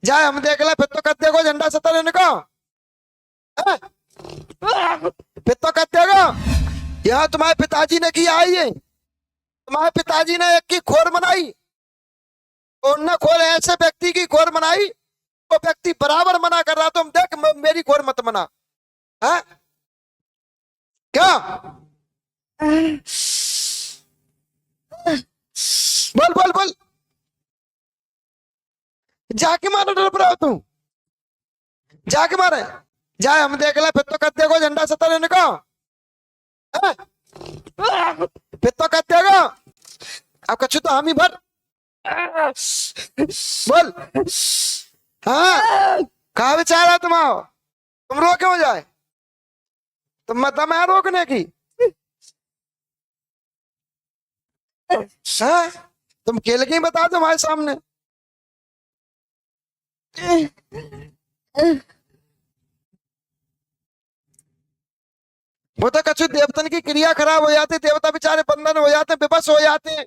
जाए हम देख ले फिर तो कर देगो झंडा सतर इनको। हैं? फिर तो कर देगो। यहाँ तुम्हारे पिताजी ने किया है ये। तुम्हारे पिताजी ने एक की खोर बनाई, उनने खोर ऐसे व्यक्ति की खोर बनाई, वो व्यक्ति बराबर मना कर रहा, तुम देख मेरी खोर मत मना। है क्या? बोल बोल बोल। जाके मारो, डर रहा हो तू? जाके मारे। जाए हम देख ले फिर तो कर देगो झंडा सतर इनको। हैं? फिर तो कर देगो। अब कछु तो हम ही भर। बोल। हाँ कहा बेचारा तुम रो क्यों जाए? तुम मतलब है रोकने की? हाँ? तुम खेल के ही बता दो हमारे सामने। वो तो कछु देवतन की क्रिया खराब हो जाती, देवता बेचारे बंधन हो जाते, बेबस हो जाते हैं,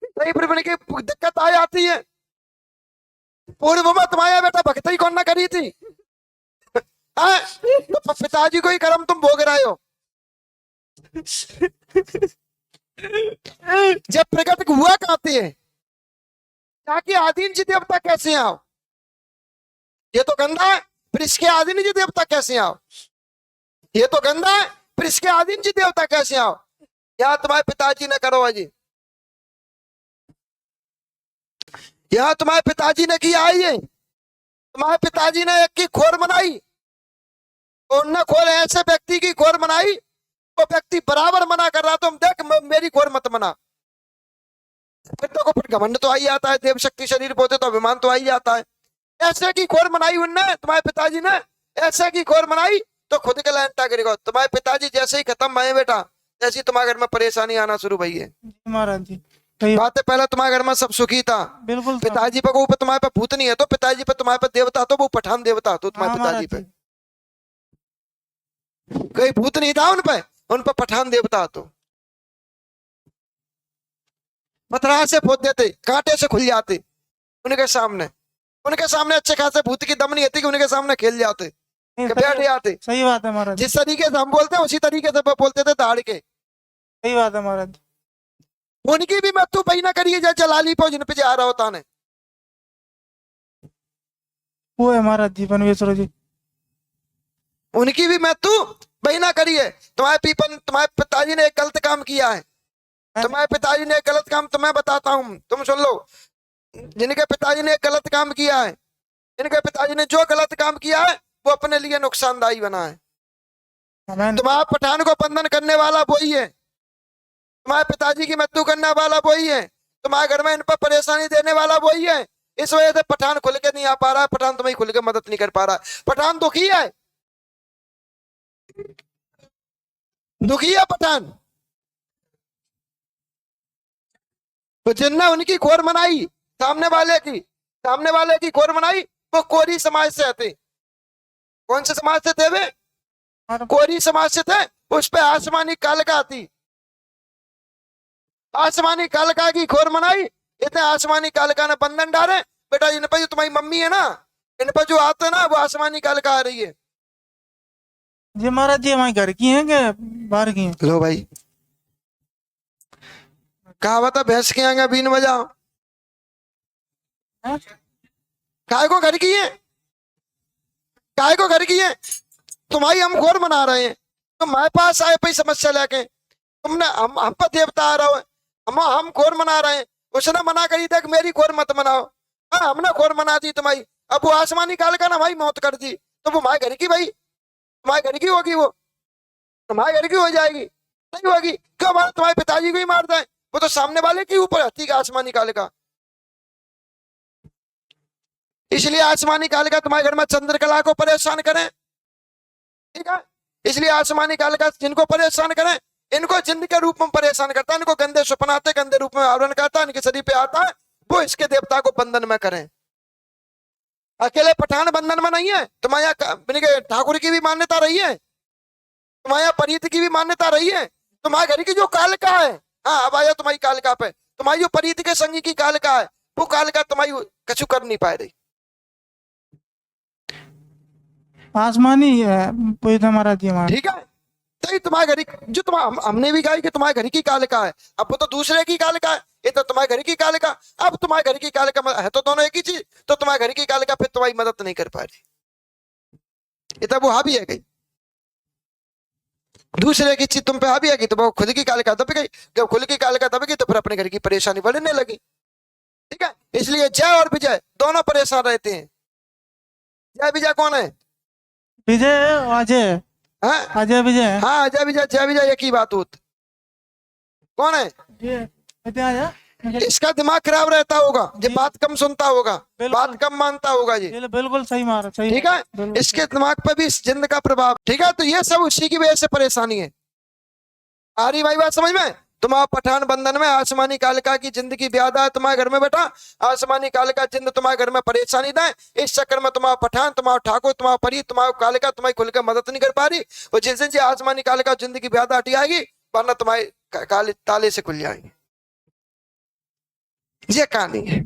कहीं फिर की दिक्कत आ जाती है। पूर्व में तुम्हारा बेटा भक्ति कौन ना करी थी? हाँ? तो पिताजी को ही कर्म तुम भोग रहे हो। जब प्रकट हुआ कहते हैं ताकि आदीन जी देवता कैसे आओ, ये तो गंदा है, फिर इसके आदीन जी देवता कैसे आओ? ये तो गंदा है, फिर इसके आदीन जी देवता कैसे आओ? यहाँ तुम्हारे पिताजी ने करो जी, यहाँ तुम्हारे पिताजी ने किया है ये। तुम्हारे पिताजी ने एक की खोर बनाई, उनने खोर ऐसे व्यक्ति की खोर बनाई, वो व्यक्ति बराबर मना कर रहा, तुम देख मेरी खोर मत मना। फिर तो फिर घमंड तो आई जाता है, देव शक्ति शरीर पोते तो अभिमान तो आई जाता है। ऐसे की खोर बनाई उनने, तुम्हारे पिताजी ने ऐसे की खोर बनाई तो खुद के लैंटा गिरेगा। तुम्हारे पिताजी जैसे ही खत्म भये बेटा, जैसे ही तुम्हारे घर में परेशानी आना शुरू भई है। महाराज जी बातें पहले तुम्हारे घर में सब सुखी था, बिल्कुल था। पिताजी पे ऊपर तुम्हारे पे भूत नहीं है, तो पिताजी पे तुम्हारे पे देवता तो वो पठान देवता तो तुम्हारे हाँ पिताजी महाराज पे जी। कोई भूत नहीं था, उन पे पठान देवता तो पथरा से फोड़ देते, कांटे से खुल जाते उनके सामने। उनके सामने अच्छे खासे भूत की दम नहीं होती कि उनके सामने खेल जाते, कि बैठ जाते। सही बात है महाराज जी। जिस तरीके से हम बोलते हैं उसी तरीके से वो बोलते थे दाड़ के। सही बात है महाराज जी। उनकी भी मृत्यु पही ना करिए जय जलाली पो जिन पे जा रहा होता ने। वो है महाराज जी परमेश्वर जी। उनकी भी मृत्यु पही ना करिए। तुम्हारे पिताजी ने एक गलत काम किया है। तुम्हारे पिताजी ने एक गलत काम तुम्हें बताता हूँ, तुम सुन लो। जिनके पिताजी ने एक गलत काम किया है, इनके पिताजी ने जो गलत काम किया है वो अपने लिए नुकसानदायी बना है। तुम्हारे पठान को बंधन करने वाला वही है, तुम्हारे पिताजी की मृत्यु करने वाला वही है, तुम्हारे घर में इन पर परेशानी देने वाला वही है। इस वजह से पठान खुल के नहीं आ पा रहा है, पठान तुम्हें खुल के मदद नहीं कर पा रहा है। पठान दुखी है, दुखी है पठान। तो जिनने उनकी खोर बनाई, सामने वाले की खोर बनाई, वो कोरी समाज से थे। कौन से समाज से थे वे? कोरी समाज से थे। उस पे आसमानी कालका थी, आसमानी कालका की खोर बनाई। इतने आसमानी कालका ने बंधन डाले। बेटा इन पर जो तुम्हारी मम्मी है ना, इन पर जो आते ना, वो आसमानी कालका आ रही है। जी महाराज जी हमारे घर की हैं क्या बाहर की हैं? लो भाई, कहावत है भैंस के आगे बीन बजाओ। काय को घर की है, काय को घर की है? तुम्हारी हम खोर बना रहे हैं, तुम हमारे पास आए पे समस्या लेके। तुमने हम पर देवता आ रहा है, हम खोर मना रहे हैं। उसने मना करी था कि मेरी खोर मत मनाओ। हाँ हमने खोर मना दी तुम्हारी। अब वो आसमानी काल का ना भाई मौत कर दी, तो वो हमारे घर की भाई, तुम्हारे घर की होगी, वो तुम्हारे घर की हो जाएगी, नहीं होगी। क्यों हमारे तुम्हारे पिताजी को ही मारता है? वो तो सामने वाले के ऊपर हती का आसमानी काल का। इसलिए आसमानी काल का तुम्हारे घर में चंद्रकला को परेशान करें, ठीक है? इसलिए आसमानी काल का जिनको परेशान करें, इनको जिंद के रूप में परेशान करता है, इनको गंदे स्वप्न आते, गंदे रूप में आवरण करता है, इनके शरीर पे आता है, वो इसके देवता को बंधन में करें। अकेले पठान बंधन में नहीं है, तुम्हारे ठाकुर की भी मान्यता रही है, तुम्हारे परीत की भी मान्यता रही है। तुम्हारे घर की जो कालिका है, हाँ अब आया तुम्हारी कालिका पे, तुम्हारी जो परीत के संगी की कालिका है, वो कालिका तुम्हारी कछु कर नहीं पाए रही। आसमानी वही था महाराज जी हमारा। ठीक है, तो ये तुम्हारे घर की जो हमने भी कहा कि तुम्हारे घर की कालिका है, अब वो तो दूसरे की कालिका है, ये तो तुम्हारे घर की कालिका। अब तुम्हारे घर की कालिका है तो दोनों एक ही चीज, तो तुम्हारे घर की कालिका फिर तुम्हारी मदद नहीं कर पा रही, ये तो वो हावी है गई। दूसरे की चीज तुम पे हावी है गई तो वो खुद की कालिका दब गई, जब खुद की कालिका दब गई तो फिर अपने घर की परेशानी बढ़ने लगी। ठीक है, इसलिए जय और विजय दोनों परेशान रहते हैं। जय विजय कौन है? विजय अजय, हाँ अजय विजय। हाँ, जय विजय, जय विजय एक ही बात होती। कौन है? ये अजय इसका दिमाग खराब रहता होगा, ये जी। बात कम सुनता होगा, बिल्कुल। बात कम मानता होगा जी। बिल्कुल सही मारा, सही। ठीक है, बिल्कुल इसके दिमाग पर भी इस जिंद का प्रभाव। ठीक है, तो ये सब उसी की वजह से परेशानी है। आ रही भाई बात समझ में? तुम्हारा पठान बंधन में आसमानी कालिका की जिंदगी ब्यादा है तुम्हारे घर में बेटा, आसमानी कालिका जिंद तुम्हारे घर में परेशानी दे, इस चक्कर में तुम्हारा पठान, तुम्हारा ठाकुर, तुम्हारा परी, तुम्हारा कालिका तुम्हारी खुलकर मदद नहीं कर पा रही। और जिस दिन से आसमानी कालिका जिंदगी ब्यादा हटी आएगी, वरना तुम्हारे काले ताले से खुल जाएंगे। ये कहानी है।